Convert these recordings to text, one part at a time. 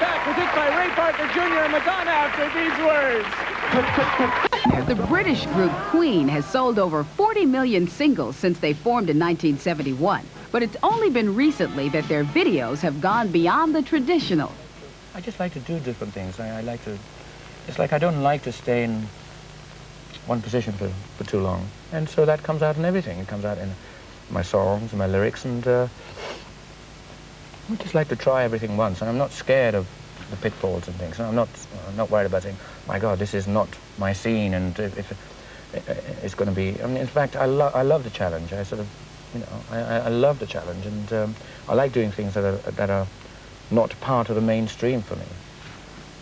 back with hits by Ray Parker Jr. and Madonna after these words. The British group Queen has sold over 40 million singles since they formed in 1971. But it's only been recently that their videos have gone beyond the traditional. I just like to do different things. I like to... It's like I don't like to stay in one position for too long. And so that comes out in everything. It comes out in my songs and my lyrics, and I just like to try everything once. And I'm not scared of the pitfalls and things. And I'm not worried about saying, my God, this is not my scene, and if it's going to be... I mean, in fact, I love the challenge. I sort of, you know, I love the challenge, and I like doing things that are not part of the mainstream for me.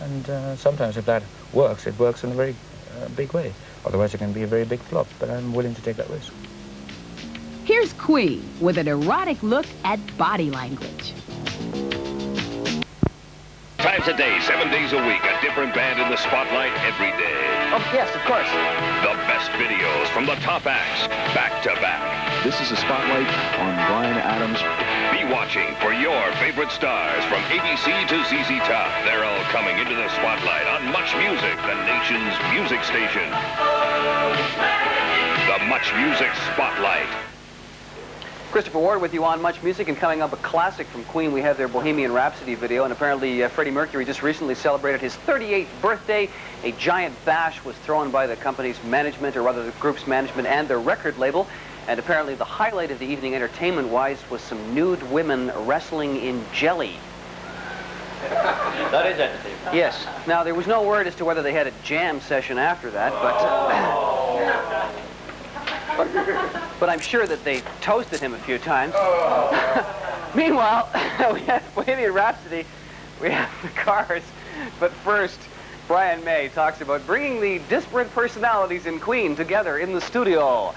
And sometimes if that works, it works in a very big way. Otherwise, it can be a very big flop, but I'm willing to take that risk. Here's Queen with an erotic look at body language. Times a day, 7 days a week, a different band in the spotlight every day. Oh, yes, of course. The best videos from the top acts, back to back. This is a spotlight on Bryan Adams. Be watching for your favorite stars from ABC to ZZ Top. They're all coming into the spotlight on Much Music, the nation's music station. The Much Music Spotlight. Christopher Ward with you on Much Music, and coming up a classic from Queen. We have their Bohemian Rhapsody video, and apparently Freddie Mercury just recently celebrated his 38th birthday. A giant bash was thrown by the company's management, or rather the group's management and their record label. And apparently the highlight of the evening entertainment-wise was some nude women wrestling in jelly. That is entertainment. Yes. Now, there was no word as to whether they had a jam session after that, but I'm sure that they toasted him a few times. Meanwhile, we have Bohemian Rhapsody, we have the Cars, but first, Brian May talks about bringing the disparate personalities in Queen together in the studio.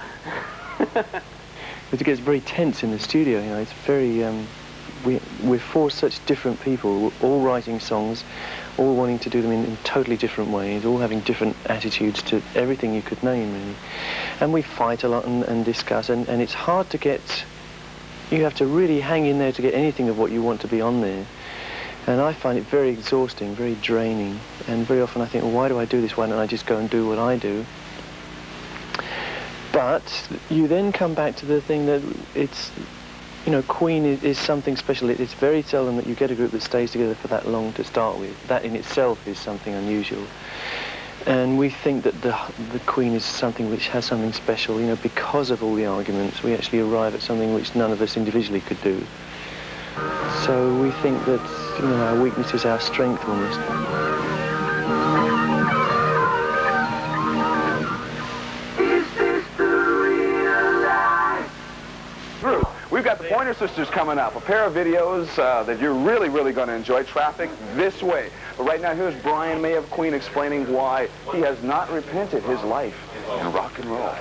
It gets very tense in the studio, you know. It's very, we're four such different people, all writing songs, all wanting to do them in totally different ways, all having different attitudes to everything you could name, really. And we fight a lot and discuss, and it's hard to get, you have to really hang in there to get anything of what you want to be on there. And I find it very exhausting, very draining, and very often I think, well, why do I do this? Why don't I just go and do what I do? But you then come back to the thing that it's, you know, Queen is something special. It's very seldom that you get a group that stays together for that long to start with. That in itself is something unusual. And we think that the Queen is something which has something special, you know, because of all the arguments. We actually arrive at something which none of us individually could do. So we think that, you know, our weakness is our strength almost. We've got the Pointer Sisters coming up, a pair of videos that you're really, really going to enjoy. Traffic this way. But right now, here's Brian May of Queen explaining why he has not repented his life in rock and roll.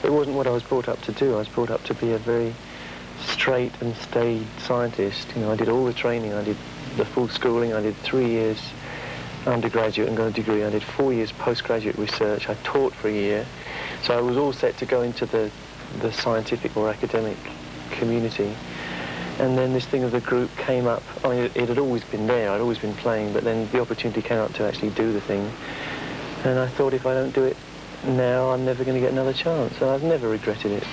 It wasn't what I was brought up to do. I was brought up to be a very straight and staid scientist. You know, I did all the training. I did the full schooling. I did 3 years undergraduate and got a degree. I did 4 years postgraduate research. I taught for a year. So I was all set to go into the scientific or academic community. And then this thing of the group came up. I mean, it had always been there. I'd always been playing, but then the opportunity came up to actually do the thing. And I thought, if I don't do it now, I'm never going to get another chance. And I've never regretted it.